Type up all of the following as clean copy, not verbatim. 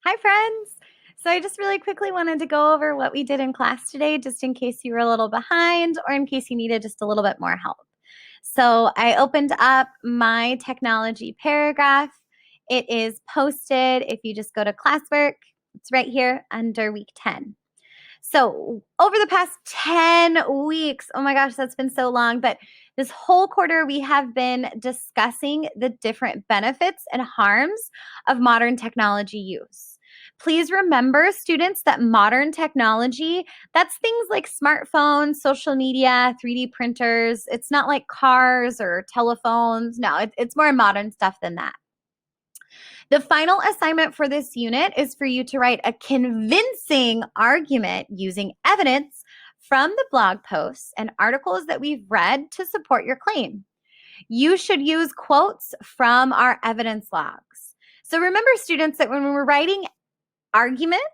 Hi, friends. So I just really quickly wanted to go over what we did in class today, just in case you were a little behind or in case you needed just a little bit more help. So I opened up my technology paragraph. It is posted. If you just go to classwork, it's right here under week 10. So over the past 10 weeks, oh my gosh, that's been so long, but this whole quarter, we have been discussing the different benefits and harms of modern technology use. Please remember, students, that modern technology, that's things like smartphones, social media, 3D printers. It's not like cars or telephones. No, it's more modern stuff than that. The final assignment for this unit is for you to write a convincing argument using evidence from the blog posts and articles that we've read to support your claim. You should use quotes from our evidence logs. So remember, students, that when we're writing arguments,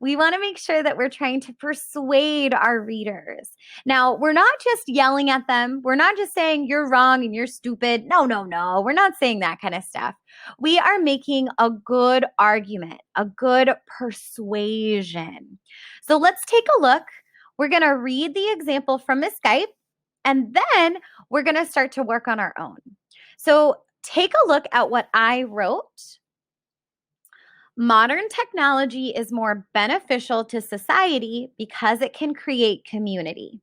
we want to make sure that we're trying to persuade our readers. Now, we're not just yelling at them. We're not just saying you're wrong and you're stupid. No, no, no. We're not saying that kind of stuff. We are making a good argument, a good persuasion. So let's take a look. We're going to read the example from Miss Skype, and then we're going to start to work on our own. So take a look at what I wrote. Modern technology is more beneficial to society because it can create community.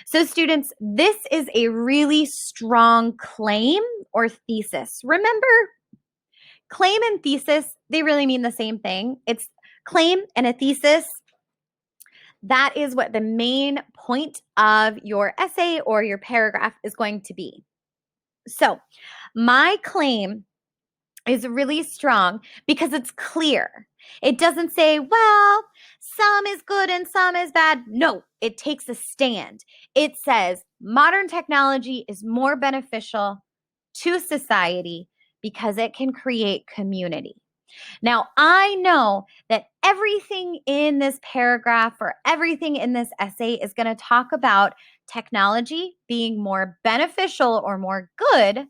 So, students, this is a really strong claim or thesis. Remember, claim and thesis, they really mean the same thing. It's claim and a thesis. That is what the main point of your essay or your paragraph is going to be. So, my claim is really strong because it's clear. It doesn't say, well, some is good and some is bad. No, it takes a stand. It says modern technology is more beneficial to society because it can create community. Now, I know that everything in this paragraph or everything in this essay is going to talk about technology being more beneficial or more good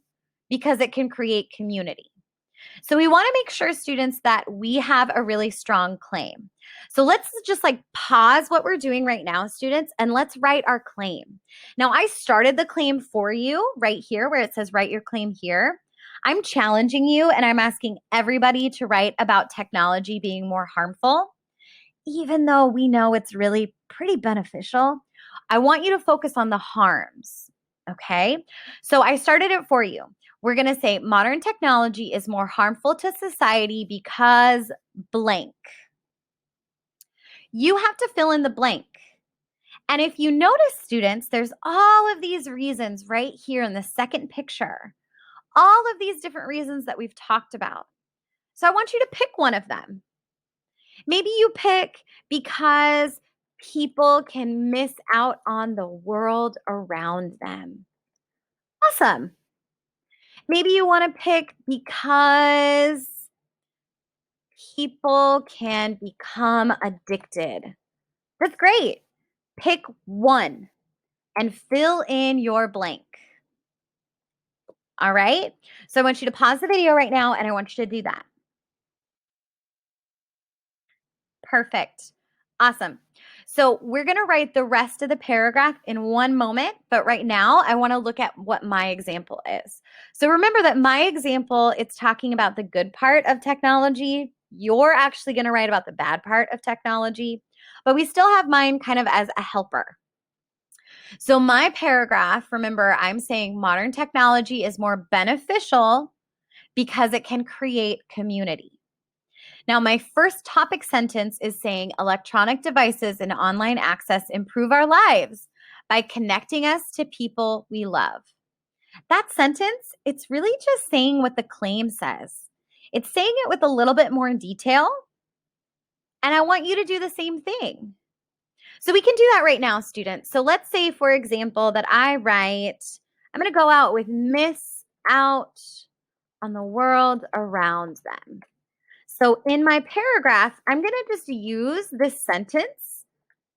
because it can create community. So we want to make sure, students, that we have a really strong claim. So let's just pause what we're doing right now, students, and let's write our claim. Now, I started the claim for you right here where it says write your claim here. I'm challenging you and I'm asking everybody to write about technology being more harmful, even though we know it's really pretty beneficial. I want you to focus on the harms. Okay, so I started it for you. We're going to say modern technology is more harmful to society because blank. You have to fill in the blank. And if you notice, students, there's all of these reasons right here in the second picture. All of these different reasons that we've talked about. So I want you to pick one of them. Maybe you pick because people can miss out on the world around them. Awesome. Maybe you want to pick because people can become addicted. That's great. Pick one and fill in your blank. All right. So I want you to pause the video right now and I want you to do that. Perfect. Awesome. So we're going to write the rest of the paragraph in one moment, but right now I want to look at what my example is. So remember that my example, it's talking about the good part of technology. You're actually going to write about the bad part of technology, but we still have mine kind of as a helper. So my paragraph, remember, I'm saying modern technology is more beneficial because it can create community. Now, my first topic sentence is saying electronic devices and online access improve our lives by connecting us to people we love. That sentence, it's really just saying what the claim says. It's saying it with a little bit more detail, and I want you to do the same thing. So we can do that right now, students. So let's say, for example, that I write, I'm going to go out with miss out on the world around them. So in my paragraph, I'm going to just use this sentence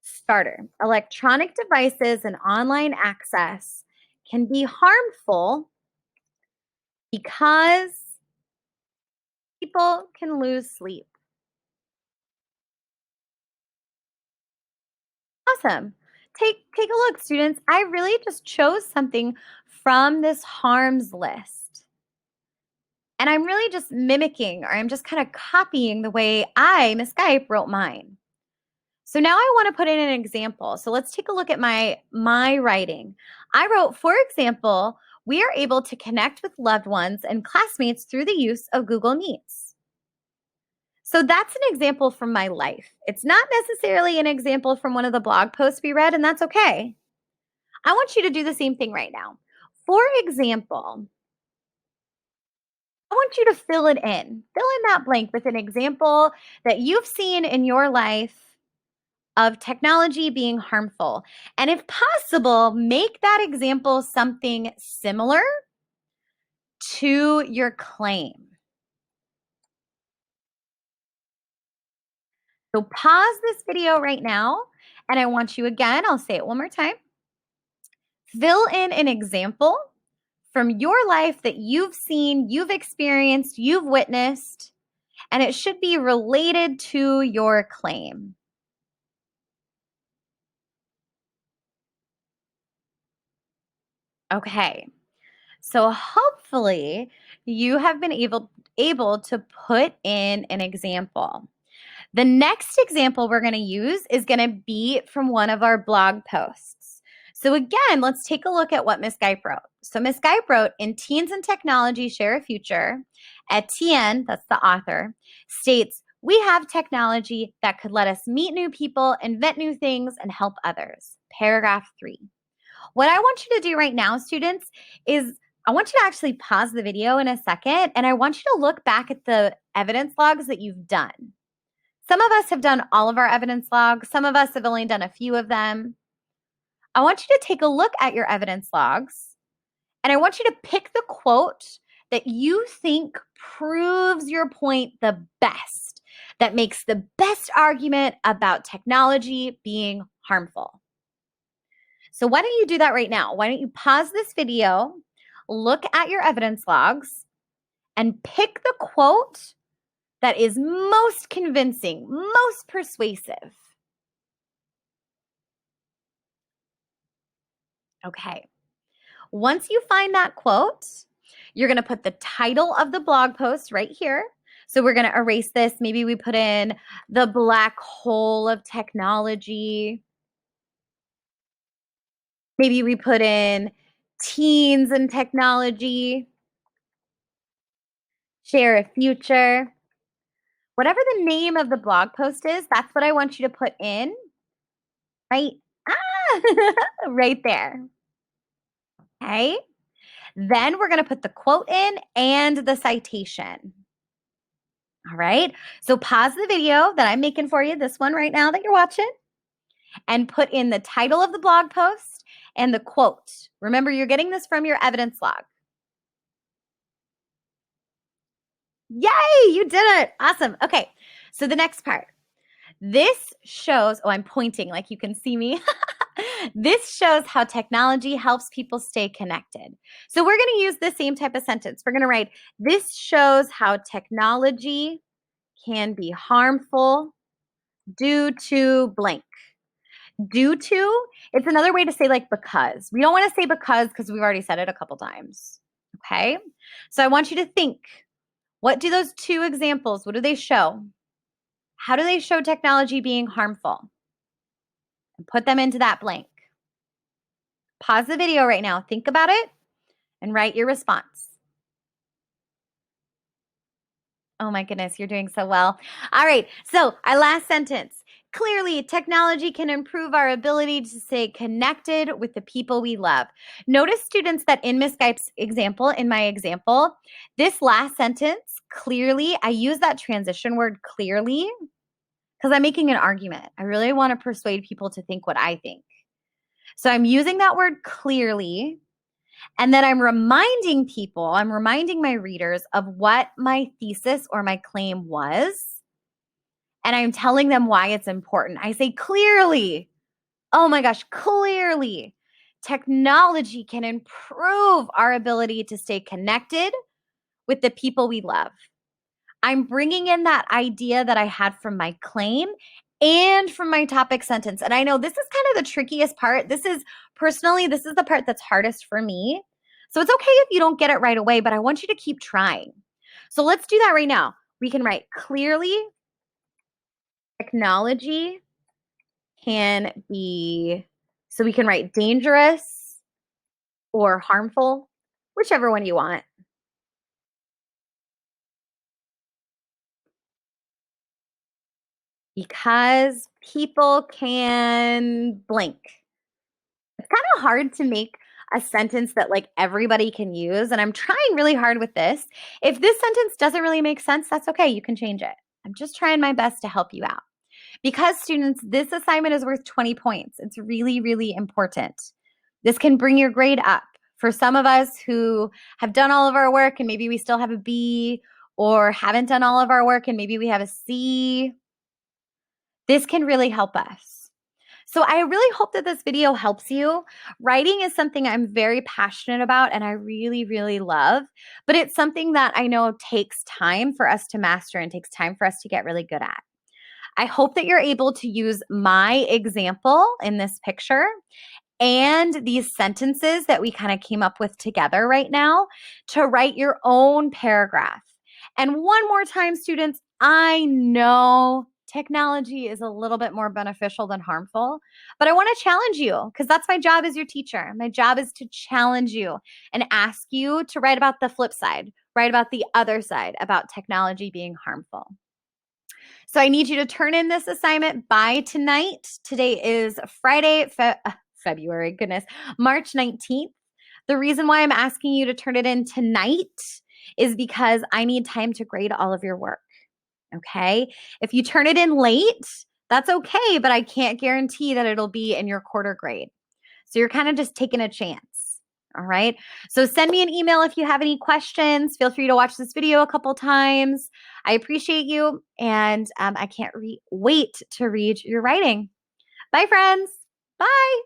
starter. Electronic devices and online access can be harmful because people can lose sleep. awesome. Take a look, students. I really just chose something from this harms list. And I'm really just mimicking, or I'm just kind of copying the way I, Miss Skype, wrote mine. So now I want to put in an example. So let's take a look at my writing. I wrote, for example, we are able to connect with loved ones and classmates through the use of Google Meets. So that's an example from my life. It's not necessarily an example from one of the blog posts we read, and that's okay. I want you to do the same thing right now. For example, I want you to fill it in. Fill in that blank with an example that you've seen in your life of technology being harmful. And if possible, make that example something similar to your claim. So pause this video right now, and I want you again, I'll say it one more time. Fill in an example from your life that you've seen, you've experienced, you've witnessed, and it should be related to your claim. Okay, so hopefully you have been able to put in an example. The next example we're going to use is going to be from one of our blog posts. So again, let's take a look at what Miss Skype wrote. So Miss Skype wrote, in Teens and Technology Share a Future, Etienne, that's the author, states, we have technology that could let us meet new people, invent new things, and help others. Paragraph 3. What I want you to do right now, students, is I want you to actually pause the video in a second, and I want you to look back at the evidence logs that you've done. Some of us have done all of our evidence logs. Some of us have only done a few of them. I want you to take a look at your evidence logs, and I want you to pick the quote that you think proves your point the best, that makes the best argument about technology being harmful. So why don't you do that right now? Why don't you pause this video, look at your evidence logs, and pick the quote that is most convincing, most persuasive. Okay. Once you find that quote, you're going to put the title of the blog post right here. So we're going to erase this. Maybe we put in the black hole of technology. Maybe we put in teens and technology, share a future. Whatever the name of the blog post is, that's what I want you to put in right, right there. Okay. Then we're going to put the quote in and the citation. All right. So pause the video that I'm making for you, this one right now that you're watching, and put in the title of the blog post and the quote. Remember, you're getting this from your evidence log. Yay, you did it. Awesome. Okay. So the next part. This shows, oh, I'm pointing like you can see me. This shows how technology helps people stay connected. So we're going to use the same type of sentence. We're going to write, this shows how technology can be harmful due to blank. Due to, it's another way to say like because. We don't want to say because we've already said it a couple times. Okay? So I want you to think, what do those two examples, what do they show? How do they show technology being harmful? And put them into that blank. Pause the video right now. Think about it and write your response. Oh my goodness, you're doing so well. All right, so our last sentence. Clearly, technology can improve our ability to stay connected with the people we love. Notice, students, that in Miss Skype's example, in my example, this last sentence, clearly, I use that transition word clearly because I'm making an argument. I really want to persuade people to think what I think. So I'm using that word clearly, and then I'm reminding people, I'm reminding my readers of what my thesis or my claim was, and I'm telling them why it's important. I say clearly, oh my gosh, clearly, technology can improve our ability to stay connected with the people we love. I'm bringing in that idea that I had from my claim, and from my topic sentence. And I know this is kind of the trickiest part. This is the part that's hardest for me. So it's okay if you don't get it right away, but I want you to keep trying. So let's do that right now. We can write clearly, technology can be, so we can write dangerous or harmful, whichever one you want. Because people can blink. It's kind of hard to make a sentence that like everybody can use. And I'm trying really hard with this. If this sentence doesn't really make sense, that's okay. You can change it. I'm just trying my best to help you out. Because students, this assignment is worth 20 points. It's really, really important. This can bring your grade up. For some of us who have done all of our work and maybe we still have a B, or haven't done all of our work and maybe we have a C, this can really help us. So I really hope that this video helps you. Writing is something I'm very passionate about and I really, really love, but it's something that I know takes time for us to master and takes time for us to get really good at. I hope that you're able to use my example in this picture and these sentences that we kind of came up with together right now to write your own paragraph. And one more time, students, I know technology is a little bit more beneficial than harmful, but I want to challenge you because that's my job as your teacher. My job is to challenge you and ask you to write about the flip side, write about the other side, about technology being harmful. So I need you to turn in this assignment by tonight. Today is Friday, February, goodness, March 19th. The reason why I'm asking you to turn it in tonight is because I need time to grade all of your work. Okay. If you turn it in late, that's okay, but I can't guarantee that it'll be in your quarter grade. So you're kind of just taking a chance. All right. So send me an email if you have any questions. Feel free to watch this video a couple times. I appreciate you. And I can't wait to read your writing. Bye, friends. Bye.